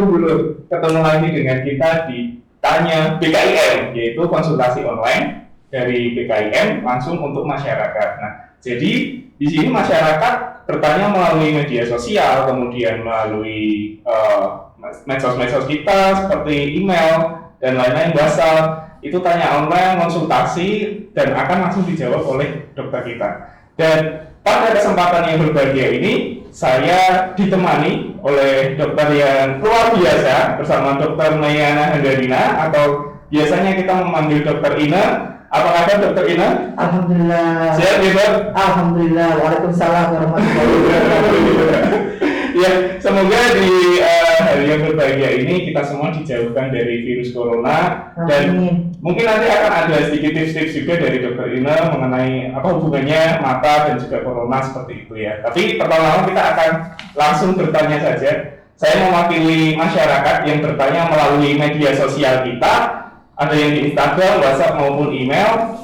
dulu ketemu lagi dengan kita di Tanya BKIM, yaitu konsultasi online dari BKIM langsung untuk masyarakat. Nah, jadi di sini masyarakat bertanya melalui media sosial, kemudian melalui medsos-medsos kita seperti email dan lain-lain, WhatsApp. Itu tanya online, konsultasi, dan akan langsung dijawab oleh dokter kita. Dan pada kesempatan yang berbahagia ini, saya ditemani oleh dokter yang luar biasa bersama Dokter Mayana Handadina, atau biasanya kita memanggil Dokter Ina. Apa kabar Dokter Ina? Alhamdulillah. Sehat ya Dok? Alhamdulillah. Waalaikumsalam warahmatullahi wabarakatuh. Ya, semoga di hari yang berbahagia ini kita semua dijauhkan dari virus corona. Dan mungkin nanti akan ada sedikit tips-tips juga dari Dokter Ina mengenai apa hubungannya mata dan juga corona seperti itu ya. Tapi pertama kita akan langsung bertanya saja. Saya mewakili masyarakat yang bertanya melalui media sosial kita, ada yang di Instagram, WhatsApp maupun email.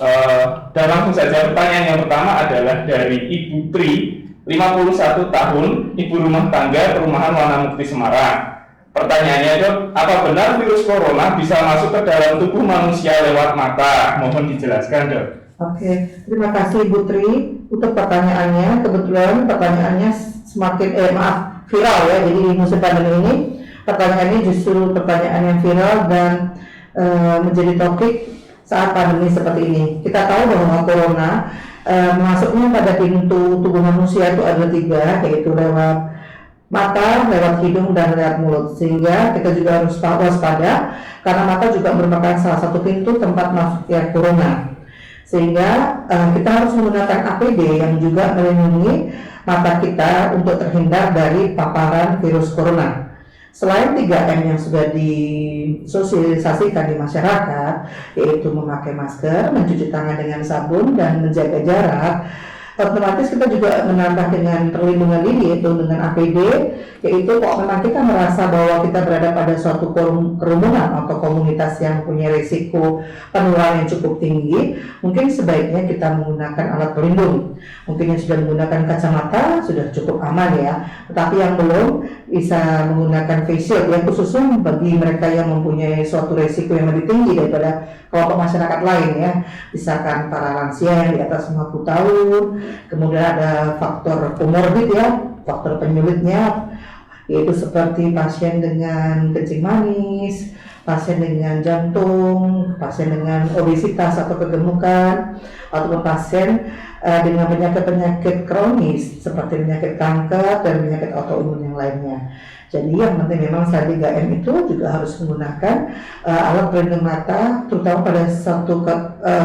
Dan langsung saja pertanyaan yang pertama adalah dari Ibu Tri, 51 tahun, ibu rumah tangga, perumahan Wana Mukti Semarang. Pertanyaannya, Dok, apa benar virus corona bisa masuk ke dalam tubuh manusia lewat mata? Mohon dijelaskan, Dok. Oke, terima kasih Ibu Tri untuk pertanyaannya. Kebetulan pertanyaannya semakin viral ya. Jadi di musim pandemi ini pertanyaan ini justru pertanyaan yang viral dan menjadi topik saat pandemi seperti ini. Kita tahu bahwa corona masuknya pada pintu tubuh manusia itu ada 3, yaitu lewat mata, lewat hidung, dan lewat mulut. Sehingga kita juga harus waspada karena mata juga merupakan salah satu pintu tempat masuknya corona. Sehingga kita harus menggunakan APD yang juga melindungi mata kita untuk terhindar dari paparan virus corona. Selain 3M yang sudah disosialisasikan di masyarakat, yaitu memakai masker, mencuci tangan dengan sabun, dan menjaga jarak, otomatis kita juga menambah dengan perlindungan diri, yaitu dengan APD, yaitu kalau memang kita merasa bahwa kita berada pada suatu kerumunan atau komunitas yang punya risiko penularan yang cukup tinggi, mungkin sebaiknya kita menggunakan alat pelindung. Mungkin yang sudah menggunakan kacamata sudah cukup aman ya, tetapi yang belum bisa menggunakan face shield yang khususnya bagi mereka yang mempunyai suatu risiko yang lebih tinggi daripada kelompok masyarakat lain ya, misalkan para lansia yang di atas 50 tahun, kemudian ada faktor komorbid ya, faktor penyulitnya, yaitu seperti pasien dengan kencing manis, pasien dengan jantung, pasien dengan obesitas atau kegemukan, ataupun pasien dengan penyakit-penyakit kronis seperti penyakit kanker dan penyakit autoimun yang lainnya. Jadi yang penting memang selain 3M itu juga harus menggunakan alat pelindung mata, terutama pada suatu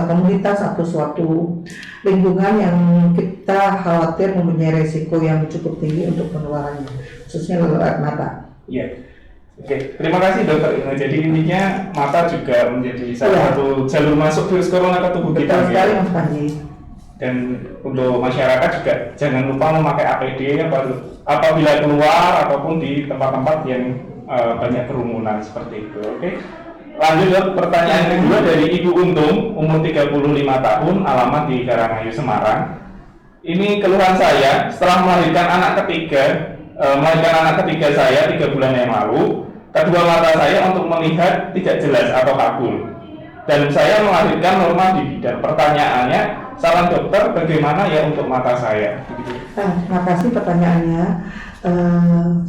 komunitas atau suatu lingkungan yang kita khawatir mempunyai risiko yang cukup tinggi untuk penularannya, khususnya lewat mata. Iya. Oke, terima kasih Dokter Ina. Jadi intinya mata juga menjadi salah satu jalur masuk virus corona ke tubuh kita. Betul sekali Mas Panji. Dan untuk masyarakat juga jangan lupa memakai APD apabila keluar ataupun di tempat-tempat yang banyak kerumunan seperti itu. Oke. Lanjut Dok, pertanyaan kedua dari Ibu Untung, umur 35 tahun, alamat di Karangayu, Semarang. Ini keluhan saya setelah melahirkan anak ketiga saya 3 bulan yang lalu. Kedua mata saya untuk melihat tidak jelas atau kabur. Dan saya melahirkan normal di bidan. Pertanyaannya, saran dokter bagaimana ya untuk mata saya? Terima kasih pertanyaannya.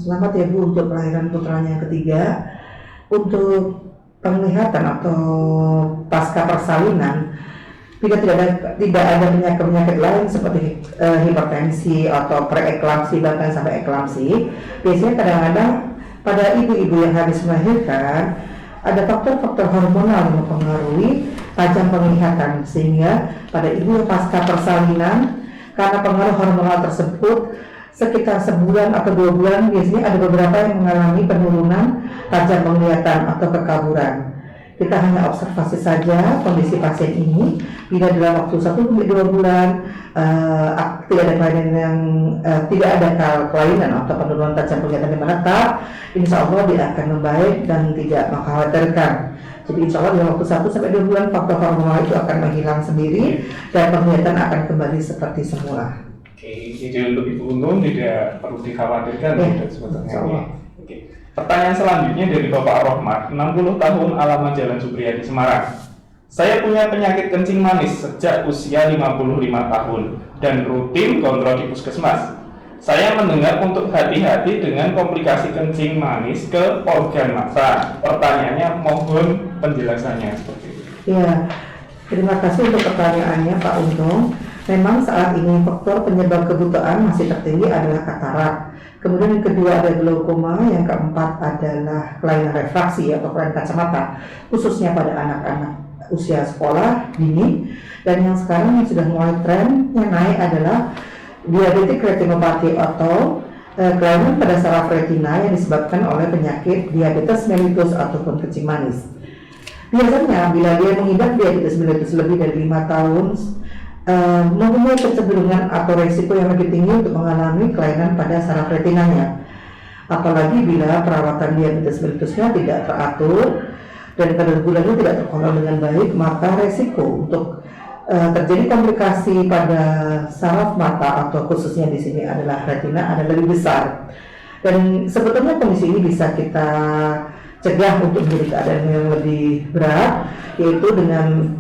Selamat ya Bu untuk kelahiran putranya yang ketiga. Untuk penglihatan atau pasca persalinan, tidak ada penyakit lain seperti hipertensi atau preeklamsi bahkan sampai eklamsi. Biasanya kadang-kadang pada ibu-ibu yang habis melahirkan ada faktor-faktor hormonal yang mempengaruhi tajam penglihatan, sehingga pada ibu yang pasca persalinan karena pengaruh hormonal tersebut sekitar sebulan atau 2 bulan biasanya ada beberapa yang mengalami penurunan tajam penglihatan atau kekaburan. Kita hanya observasi saja kondisi pasien ini. Bila dalam waktu 1-2 bulan tidak ada kelainan atau penurunan tajam penglihatan yang menetap, insya Allah dia akan membaik dan tidak mengkhawatirkan. Jadi insya Allah dalam waktu 1-2 bulan faktor hormonal itu akan menghilang sendiri dan penglihatan akan kembali seperti semula. Oke, jadi untuk Ibu Untung tidak perlu dikhawatirkan ya, sebetulnya. Oke. Pertanyaan selanjutnya dari Bapak Rohmat, 60 tahun, alamat Jalan Supriyadi, Semarang. Saya punya penyakit kencing manis sejak usia 55 tahun dan rutin kontrol di puskesmas. Saya mendengar untuk hati-hati dengan komplikasi kencing manis ke organ mata. Pertanyaannya, mohon penjelasannya seperti itu. Ya, terima kasih untuk pertanyaannya Pak Untung. Memang saat ini faktor penyebab kebutaan masih tertinggi adalah katarak. Kemudian yang kedua ada glaukoma, yang keempat adalah kelainan refraksi atau kelainan kacamata, khususnya pada anak-anak usia sekolah dini. Dan yang sekarang yang sudah mulai tren yang naik adalah diabetik retinopati atau kelainan pada saraf retina yang disebabkan oleh penyakit diabetes mellitus ataupun kencing manis. Biasanya bila dia mengidap diabetes mellitus lebih dari 5 tahun, mempunyai kecenderungan atau resiko yang lebih tinggi untuk mengalami kelainan pada saraf retinanya. Apalagi bila perawatan diabetes mellitusnya tidak teratur dan kadar gulanya tidak terkontrol dengan baik, maka resiko untuk terjadi komplikasi pada saraf mata atau khususnya di sini adalah retina adalah lebih besar. Dan sebetulnya kondisi ini bisa kita cegah untuk menjadi keadaan yang lebih berat, yaitu dengan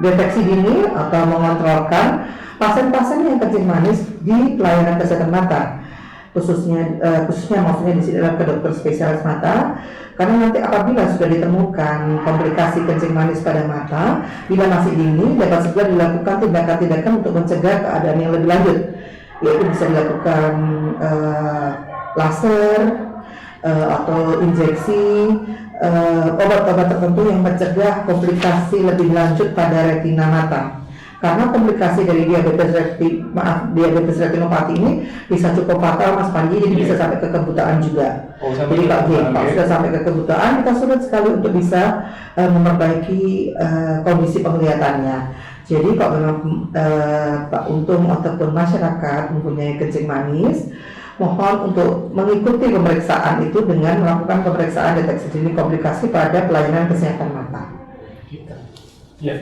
deteksi dini atau mengontrolkan pasien-pasien yang kencing manis di pelayanan kesehatan mata, khususnya maksudnya di sini adalah ke dokter spesialis mata, karena nanti apabila sudah ditemukan komplikasi kencing manis pada mata, bila masih dini dapat segera dilakukan tindakan-tindakan untuk mencegah keadaan yang lebih lanjut, yaitu bisa dilakukan laser atau injeksi obat-obat tertentu yang mencegah komplikasi lebih lanjut pada retina mata. Karena komplikasi dari diabetes retinopati ini bisa cukup fatal Mas Panji, jadi bisa sampai ke kebutaan juga. Jadi Pak sudah sampai ke kebutaan, kita sulit sekali untuk bisa memperbaiki kondisi penglihatannya. Jadi kalau memang Pak Untung ataupun masyarakat mempunyai kencing manis, mohon untuk mengikuti pemeriksaan itu dengan melakukan pemeriksaan deteksi dini komplikasi pada pelayanan kesehatan mata. Ya,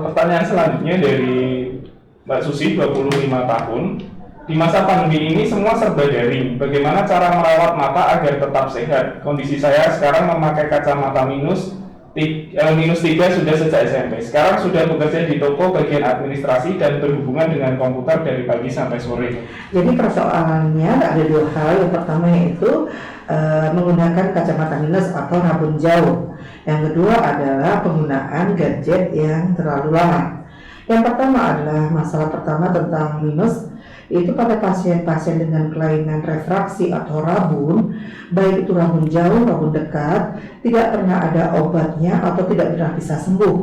pertanyaan selanjutnya dari Mbak Susi, 25 tahun. Di masa pandemi ini semua serba daring. Bagaimana cara merawat mata agar tetap sehat? Kondisi saya sekarang memakai kacamata minus 3 sudah sejak SMP. Sekarang sudah bekerja di toko bagian administrasi dan berhubungan dengan komputer dari pagi sampai sore. Jadi persoalannya ada 2 hal. Yang pertama yaitu menggunakan kacamata minus atau rabun jauh. Yang kedua adalah penggunaan gadget yang terlalu lama. Yang pertama adalah masalah pertama tentang minus, itu pada pasien-pasien dengan kelainan refraksi atau rabun, baik itu rabun jauh, rabun dekat, tidak pernah ada obatnya atau tidak pernah bisa sembuh.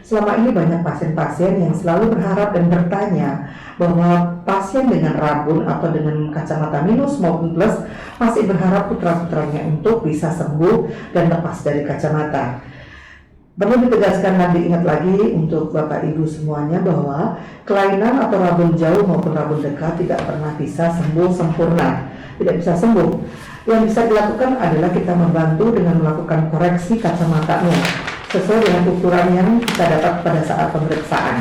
Selama ini banyak pasien-pasien yang selalu berharap dan bertanya bahwa pasien dengan rabun atau dengan kacamata minus maupun plus masih berharap putra-putranya untuk bisa sembuh dan lepas dari kacamata. Perlu ditegaskan dan diingat lagi untuk Bapak Ibu semuanya bahwa kelainan atau rabun jauh maupun rabun dekat tidak pernah bisa sembuh sempurna, tidak bisa sembuh. Yang bisa dilakukan adalah kita membantu dengan melakukan koreksi kacamatanya sesuai dengan ukuran yang kita dapat pada saat pemeriksaan,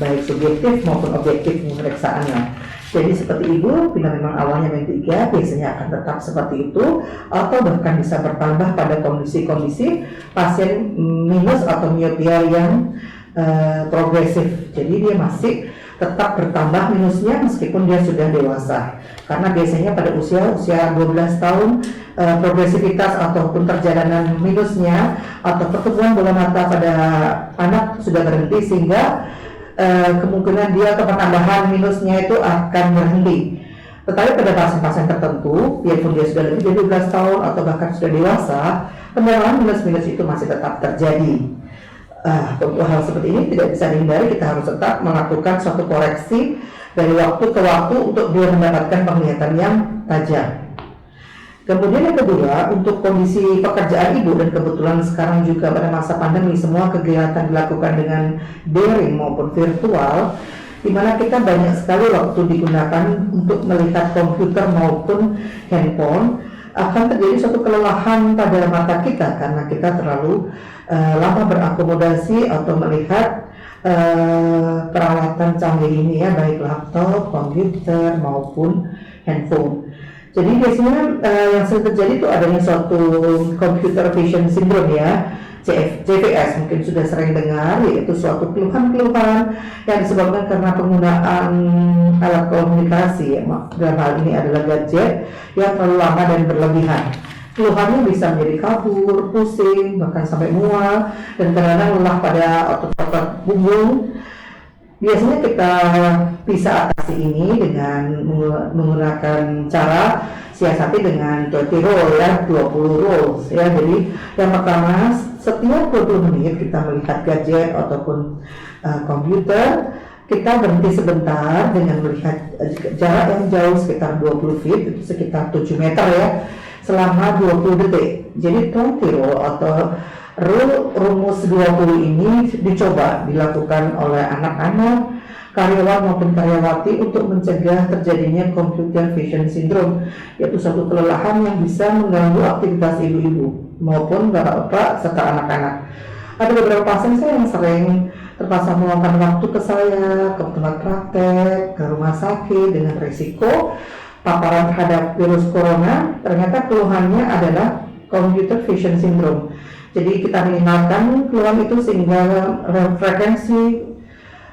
baik subjektif maupun objektif pemeriksaannya. Jadi seperti Ibu, bila memang awalnya min 3, biasanya akan tetap seperti itu, atau bahkan bisa bertambah pada kondisi-kondisi pasien minus atau miopia yang progresif. Jadi dia masih tetap bertambah minusnya meskipun dia sudah dewasa. Karena biasanya pada usia 12 tahun progresivitas ataupun perjalanan minusnya atau pertumbuhan bola mata pada anak sudah berhenti, sehingga kemungkinan dia penambahan minusnya itu akan berhenti. Tetapi pada pasien-pasien tertentu, biarpun dia sudah lebih dari 12 tahun atau bahkan sudah dewasa, pendarahan minus-minus itu masih tetap terjadi. Untuk hal seperti ini tidak bisa dihindari, kita harus tetap melakukan suatu koreksi dari waktu ke waktu untuk dia mendapatkan penglihatan yang tajam. Kemudian yang kedua, untuk kondisi pekerjaan Ibu, dan kebetulan sekarang juga pada masa pandemi semua kegiatan dilakukan dengan daring maupun virtual, di mana kita banyak sekali waktu digunakan untuk melihat komputer maupun handphone, akan terjadi suatu kelelahan pada mata kita karena kita terlalu lama berakomodasi atau melihat peralatan canggih ini ya, baik laptop, komputer maupun handphone. Jadi biasanya yang sering terjadi itu adanya suatu computer vision syndrome ya, CVS mungkin sudah sering dengar, yaitu suatu keluhan-keluhan yang disebabkan karena penggunaan alat komunikasi ya, dalam hal ini adalah gadget yang terlalu lama dan berlebihan. Keluhannya bisa menjadi kabur, pusing, bahkan sampai mual, dan kadang-kadang lelah pada otot-otot punggung. Biasanya kita bisa atasi ini dengan menggunakan cara siasati dengan 20 roll ya, 20 rolls ya. Jadi yang pertama, setiap 20 menit kita melihat gadget ataupun komputer, kita berhenti sebentar dengan melihat jarak yang jauh sekitar 20 feet, itu sekitar 7 meter ya, selama 20 detik. Jadi 20 roll atau rumus 20 ini dicoba dilakukan oleh anak-anak, karyawan maupun karyawati untuk mencegah terjadinya computer vision syndrome, yaitu suatu kelelahan yang bisa mengganggu aktivitas ibu-ibu maupun bapak-bapak serta anak-anak. Ada beberapa pasien saya yang sering terpaksa meluangkan waktu ke saya, ke tempat praktek, ke rumah sakit dengan risiko paparan terhadap virus corona. Ternyata keluhannya adalah computer vision syndrome. Jadi kita minimalkan keluhan itu sehingga frekuensi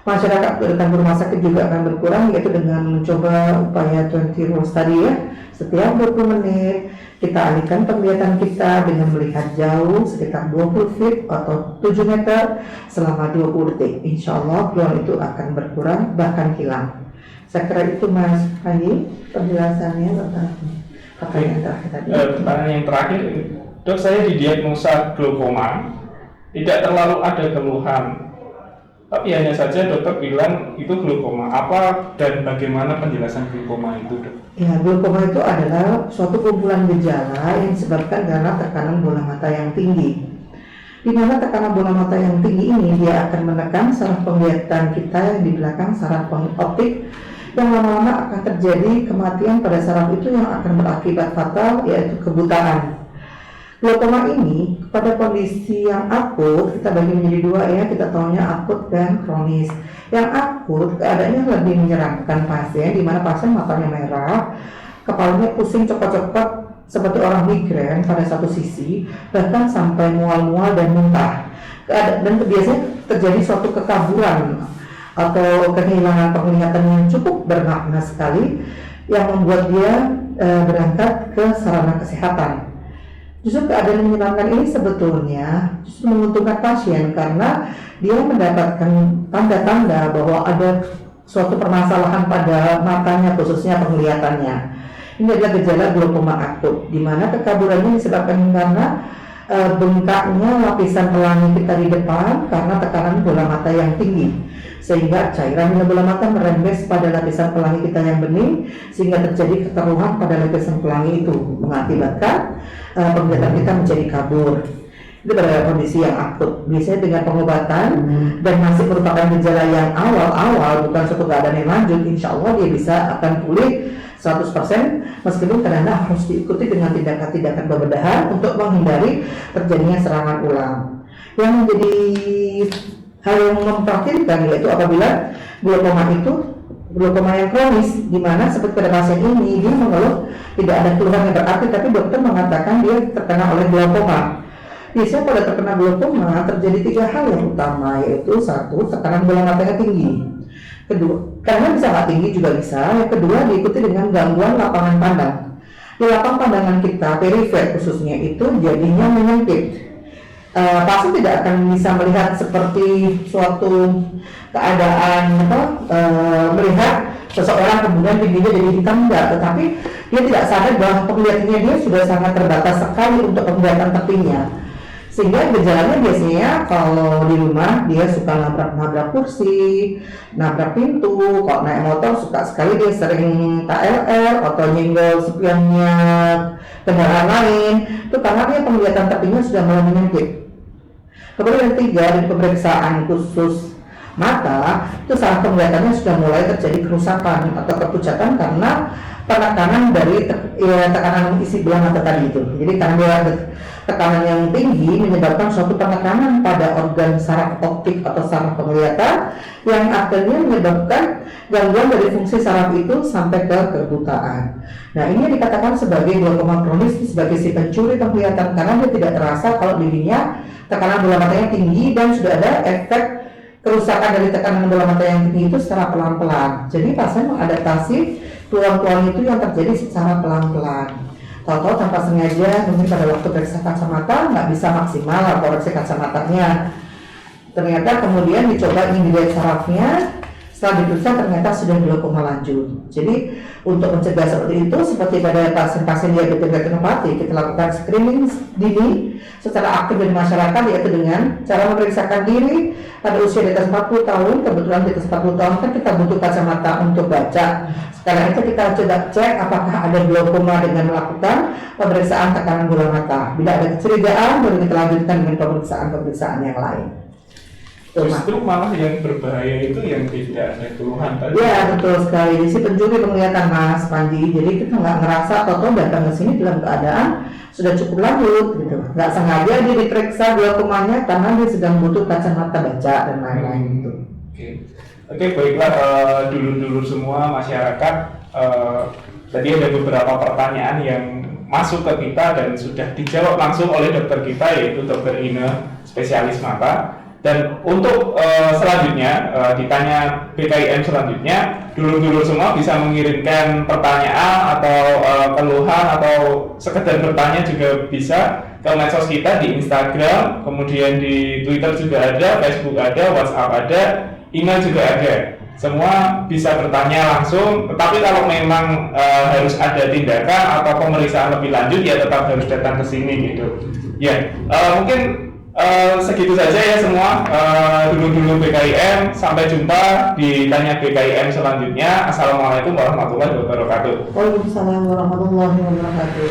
masyarakat datang ke rumah sakit juga akan berkurang, yaitu dengan mencoba upaya 20 rules tadi ya. Setiap 20 menit kita alihkan penglihatan kita dengan melihat jauh sekitar 20 feet atau 7 meter selama 20 detik. Insya Allah keluhan itu akan berkurang bahkan hilang. Saya kira itu Mas Panji penjelasannya tentang pertanyaan terakhir tadi. Pertanyaan yang terakhir, Dok, saya didiagnosa glaukoma, tidak terlalu ada keluhan, tapi hanya saja dokter bilang itu glaukoma. Apa dan bagaimana penjelasan glaukoma itu, Dok? Ya, glaukoma itu adalah suatu kumpulan gejala yang disebabkan karena tekanan bola mata yang tinggi. Di mana tekanan bola mata yang tinggi ini dia akan menekan saraf penglihatan kita yang di belakang saraf optik, yang lama-lama akan terjadi kematian pada saraf itu yang akan berakibat fatal, yaitu kebutaan. Glaukoma ini pada kondisi yang akut kita bagi menjadi dua ya, kita tahunya akut dan kronis. Yang akut keadaannya lebih menyeramkan pasien, di mana pasien matanya merah, kepalanya pusing copot-copot seperti orang migrain pada satu sisi, bahkan sampai mual-mual dan muntah. Dan biasanya terjadi suatu kekaburan atau kehilangan penglihatan yang cukup bermakna sekali, yang membuat dia berangkat ke sarana kesehatan. Justru keadaan menyenangkan ini sebetulnya justru menguntungkan pasien karena dia mendapatkan tanda-tanda bahwa ada suatu permasalahan pada matanya, khususnya penglihatannya. Ini adalah gejala glaukoma akut, di mana kekaburannya disebabkan karena bengkaknya lapisan pelangi kita di depan karena tekanan bola mata yang tinggi, sehingga cairan di bola mata merembes pada lapisan pelangi kita yang bening, sehingga terjadi keteruhan pada lapisan pelangi itu, mengakibatkan penglihatan kita menjadi kabur. Itu pada kondisi yang akut. Biasanya dengan pengobatan dan masih merupakan gejala yang awal-awal, bukan suatu keadaan yang lanjut, insya Allah dia bisa akan pulih 100%, meskipun kadang-kadang harus diikuti dengan tindakan-tindakan pembedahan untuk menghindari terjadinya serangan ulang. Yang menjadi hal yang memprihatinkan yaitu apabila glaukoma yang kronis, di mana seperti pada pasien ini dia mengeluh tidak ada keluhan yang berarti, tapi dokter mengatakan dia terkena oleh glaukoma. Biasanya pada terkena glaukoma terjadi 3 hal yang utama, yaitu 1, tekanan bola matanya tinggi. Kedua, karena bisa nggak tinggi juga bisa. Yang kedua, diikuti dengan gangguan lapangan pandang. Di lapang pandangan kita, perifer khususnya itu jadinya menyempit. Pasien tidak akan bisa melihat seperti suatu keadaan melihat seseorang kemudian pipinya jadi hitam, enggak, tetapi dia tidak sadar bahwa penglihatannya dia sudah sangat terbatas sekali untuk penglihatan tepinya. Sehingga gejalanya biasanya kalau di rumah dia suka nabrak kursi, nabrak pintu, kalau naik motor suka sekali dia sering KLR atau nyenggol spionnya kendaraan lain, itu karena dia penglihatan tepinya sudah mulai menyempit. Kemudian yang 3, di pemeriksaan khusus mata, itu saraf penglihatannya sudah mulai terjadi kerusakan atau kepucatan karena penekanan dari tekanan isi belah mata tadi itu. Jadi karena dia tekanan yang tinggi menyebabkan suatu penekanan pada organ saraf optik atau saraf penglihatan yang akhirnya menyebabkan gangguan dari fungsi saraf itu sampai ke kebutaan. Nah, ini dikatakan sebagai glaukoma kronis, sebagai si pencuri penglihatan karena dia tidak terasa kalau dirinya tekanan bola matanya tinggi dan sudah ada efek kerusakan dari tekanan bola mata yang tinggi itu secara pelan-pelan. Jadi pasien mengadaptasi keluhan-keluhan itu yang terjadi secara pelan-pelan. Tahu-tahu tanpa sengaja mungkin pada waktu periksa kacamata nggak bisa maksimal koreksi kacamatanya. Ternyata kemudian dicoba ingin dilihat sarafnya, setelah diperiksa ternyata sudah glaukoma lanjut. Jadi untuk mencegah seperti itu, seperti pada pasien-pasien diabetes retinopati, kita lakukan screening dini secara aktif di masyarakat, yaitu dengan cara memeriksakan diri pada usia di atas 40 tahun. Kebetulan di atas 40 tahun kan kita butuh kacamata untuk baca. Sekarang itu kita coba cek apakah ada glaukoma dengan melakukan pemeriksaan tekanan bola mata. Bila ada kecurigaan, baru kita lanjutkan dengan pemeriksaan yang lain. Justru malah yang berbahaya itu yang tidak ada keluhan tadi. Ya betul sekali. Si pencuri penglihatan Mas Panji. Jadi kita nggak ngerasa atau datang ke sini dalam keadaan sudah cukup lanjut gitu. Nggak sengaja dia diperiksa glaukomanya karena dia sedang butuh kacamata baca dan lain-lain gitu. Oke, baiklah dulur-dulur semua masyarakat. Tadi ada beberapa pertanyaan yang masuk ke kita dan sudah dijawab langsung oleh dokter kita, yaitu Dokter Ine, spesialis mata. Dan untuk selanjutnya ditanya BKIM selanjutnya, dulur-dulur semua bisa mengirimkan pertanyaan atau keluhan atau sekedar bertanya juga bisa ke medsos kita di Instagram, kemudian di Twitter juga ada, Facebook ada, WhatsApp ada, email juga ada. Semua bisa bertanya langsung, tetapi kalau memang harus ada tindakan atau pemeriksaan lebih lanjut ya tetap harus datang ke sini gitu. Ya, mungkin segitu saja ya semua dulu-dulu BKIM. Sampai jumpa di Tanya BKIM selanjutnya. Assalamualaikum warahmatullahi wabarakatuh. Waalaikumsalam warahmatullahi wabarakatuh.